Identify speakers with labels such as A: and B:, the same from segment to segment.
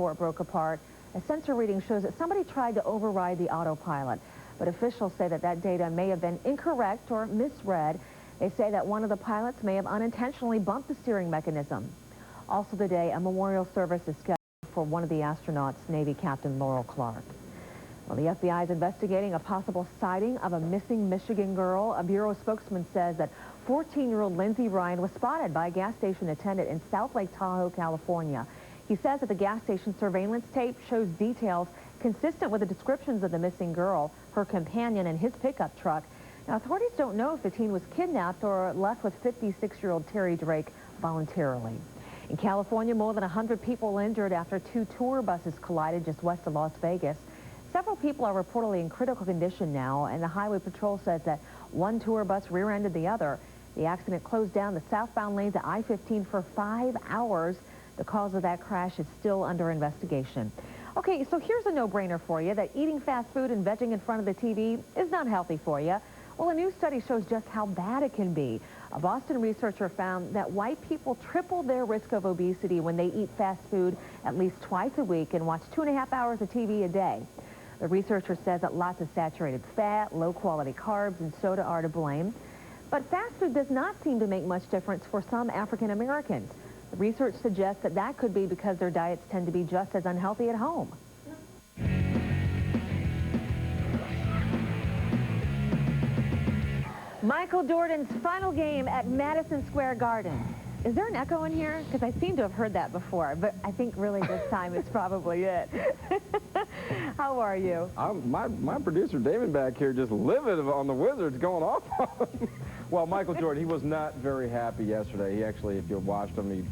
A: before it broke apart. A sensor reading shows that somebody tried to override the autopilot, but officials say that that data may have been incorrect or misread. They say that one of the pilots may have unintentionally bumped the steering mechanism. Also today, a memorial service is scheduled for one of the astronauts, Navy Captain Laurel Clark. Well, the FBI is investigating a possible sighting of a missing Michigan girl. A Bureau spokesman says that 14-year-old Lindsay Ryan was spotted by a gas station attendant in South Lake Tahoe, California. He says that the gas station surveillance tape shows details consistent with the descriptions of the missing girl, her companion, and his pickup truck. Now, authorities don't know if the teen was kidnapped or left with 56-year-old Terry Drake voluntarily. In California, more than 100 people injured after two tour buses collided just west of Las Vegas. Several people are reportedly in critical condition now, and the Highway Patrol says that one tour bus rear-ended the other. The accident closed down the southbound lanes at I-15 for 5 hours. The cause of that crash is still under investigation. Okay, so here's a no-brainer for you, that eating fast food and vegging in front of the TV is not healthy for you. Well, a new study shows just how bad it can be. A Boston researcher found that white people triple their risk of obesity when they eat fast food at least twice a week and watch 2.5 hours of TV a day. The researcher says that lots of saturated fat, low-quality carbs, and soda are to blame. But fast food does not seem to make much difference for some African Americans. The research suggests that that could be because their diets tend to be just as unhealthy at home. Michael Jordan's final game at Madison Square Garden. Is there an echo in here? Because I seem to have heard that before, but I think really this time it's probably it. How are you?
B: My producer David back here just livid on the Wizards going off on him. Well, Michael Jordan, he was not very happy yesterday. He actually, if you watched him, he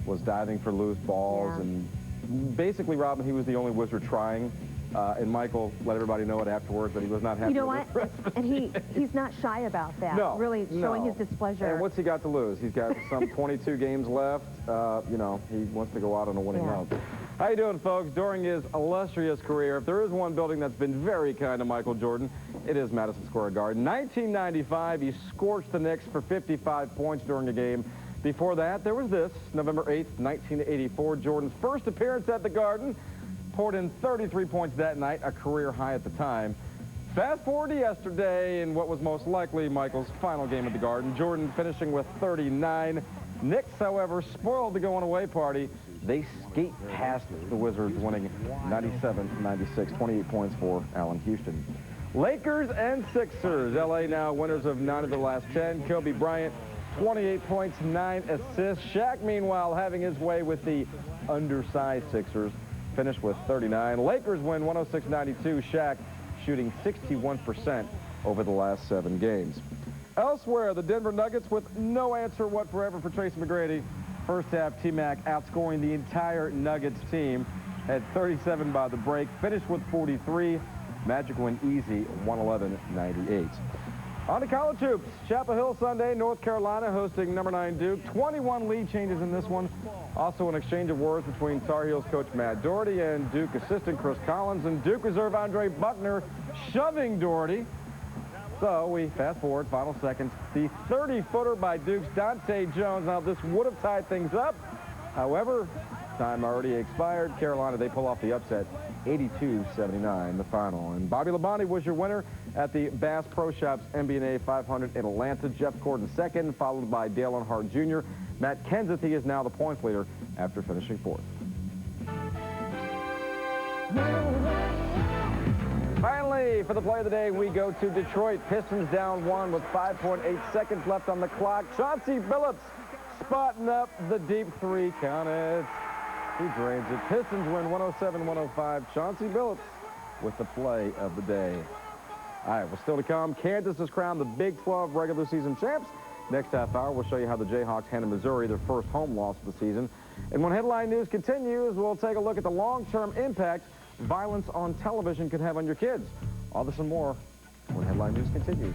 B: was diving for loose balls. Yeah. And basically, Robin, he was the only Wizard trying. And Michael let everybody know it afterwards that he was not happy with the rest of the
A: And he's not shy about that.
B: No,
A: really showing his displeasure.
B: And what's he got to lose? He's got some 22 games left. You know, he wants to go out on a winning note. How you doing, folks? During his illustrious career, if there is one building that's been very kind to Michael Jordan, it is Madison Square Garden. 1995, he scorched the Knicks for 55 points during a game. Before that, there was this, November 8th, 1984, Jordan's first appearance at the Garden. Poured in 33 points that night, a career high at the time. Fast forward to yesterday in what was most likely Michael's final game at the Garden. Jordan finishing with 39. Knicks, however, spoiled the going-away party. They skate past the Wizards, winning 97-96, 28 points for Allen Houston. Lakers and Sixers. L.A. now winners of 9 of the last 10. Kobe Bryant, 28 points, 9 assists. Shaq, meanwhile, having his way with the undersized Sixers. Finished with 39. Lakers win 106-92. Shaq shooting 61% over the last 7 games. Elsewhere, the Denver Nuggets with no answer whatsoever for Tracy McGrady. First half, T-Mac outscoring the entire Nuggets team at 37 by the break. Finished with 43. Magic win easy, 111-98. On to college hoops. Chapel Hill Sunday, North Carolina hosting number 9 Duke. 21 lead changes in this one. Also an exchange of words between Tar Heels coach Matt Doherty and Duke assistant Chris Collins, and Duke reserve Andre Buckner shoving Doherty. So we fast forward, final seconds. The 30-footer by Duke's Dante Jones. Now this would have tied things up. However, time already expired. Carolina, they pull off the upset. 82-79, the final. And Bobby Labonte was your winner at the Bass Pro Shops MBNA 500 in Atlanta. Jeff Gordon second, followed by Dale Earnhardt Jr. Matt Kenseth, he is now the points leader after finishing 4th. Finally, for the play of the day, we go to Detroit. Pistons down 1 with 5.8 seconds left on the clock. Chauncey Billups spotting up the deep 3. Count it. He drains it. Pistons win 107-105. Chauncey Billups with the play of the day. All right, well, still to come, Kansas is crowned the Big 12 regular season champs. Next half hour, we'll show you how the Jayhawks handle Missouri, their first home loss of the season. And when Headline News continues, we'll take a look at the long-term impact violence on television could have on your kids. All this and more when Headline News continues.